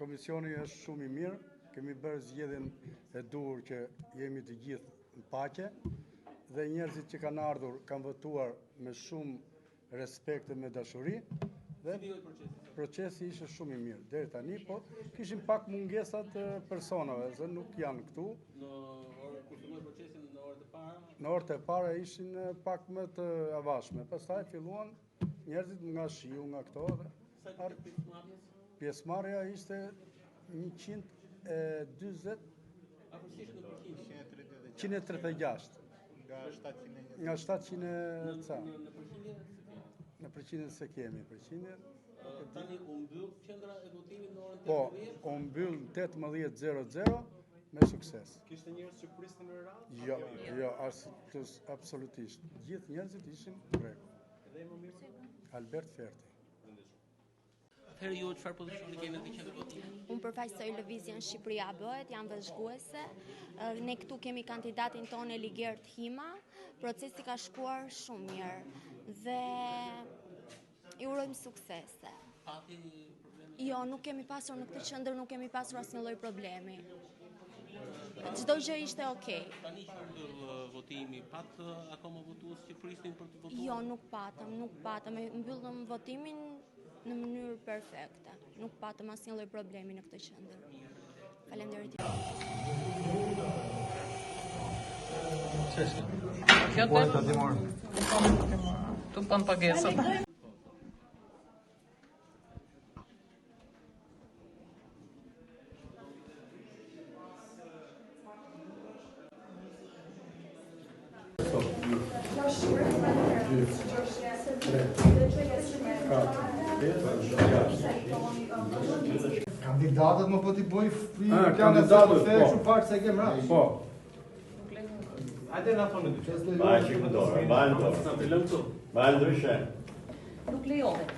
Komisioni është shumë i mirë, kemi bërë zgjedhjen e duhur që jemi të gjithë në paqe dhe njerëzit që kanë ardhur kanë votuar me shumë respekt dhe me dashuri dhe procesi ishte shumë i mirë deri tani, po kishim pak mungesat personave, se nuk janë këtu. Kur filloi procesi në orët e para? Në orët e para ishin pak më të avashme, pastaj filluan njerëzit nga shiu, nga këto dhe pjesëmarrja ishte 140 136 nga 700 ca. Në përqindjen se kemi përqindjen. Tani u mbyll qendra e votimit në orën 18? Po, u mbyll 18:00 me sukses. Kishte njerëz që prisnin në radhë? Jo, absolutisht. Gjithë njerëzit ishin rregull. Edhe më mirë Albert Ferti. Atëherë ju çfarë pozicioni keni në qendrën e votimit? Unë përfaqësoj Lëvizjen Shqipëria Bëhet, jam vëzhguese. Ne këtu kemi kandidatin tonë Eligert Hima. Procesi ka shkuar shumë mirë dhe i urojmë suksese. Pati probleme? Jo, nuk kemi pasur në këtë qendër, nuk kemi pasur asnjë lloj problemi. Çdo gjë ishte okay. Tani që mbyll votimi, pat akoma votues që prisnin për të votuar? Jo, nuk patëm. Mbyllëm votimin në mënyrë perfekte. Nuk patëm asnjë lloj problemi në këtë qendër. Faleminderit. Tu pan pagesat. Kandidatët më po t'i bëj kandidatët, po. Shumë pak se kem rast. Po. Hajde na thonë dy. Mbajnë ndryshe. Nuk lejohet.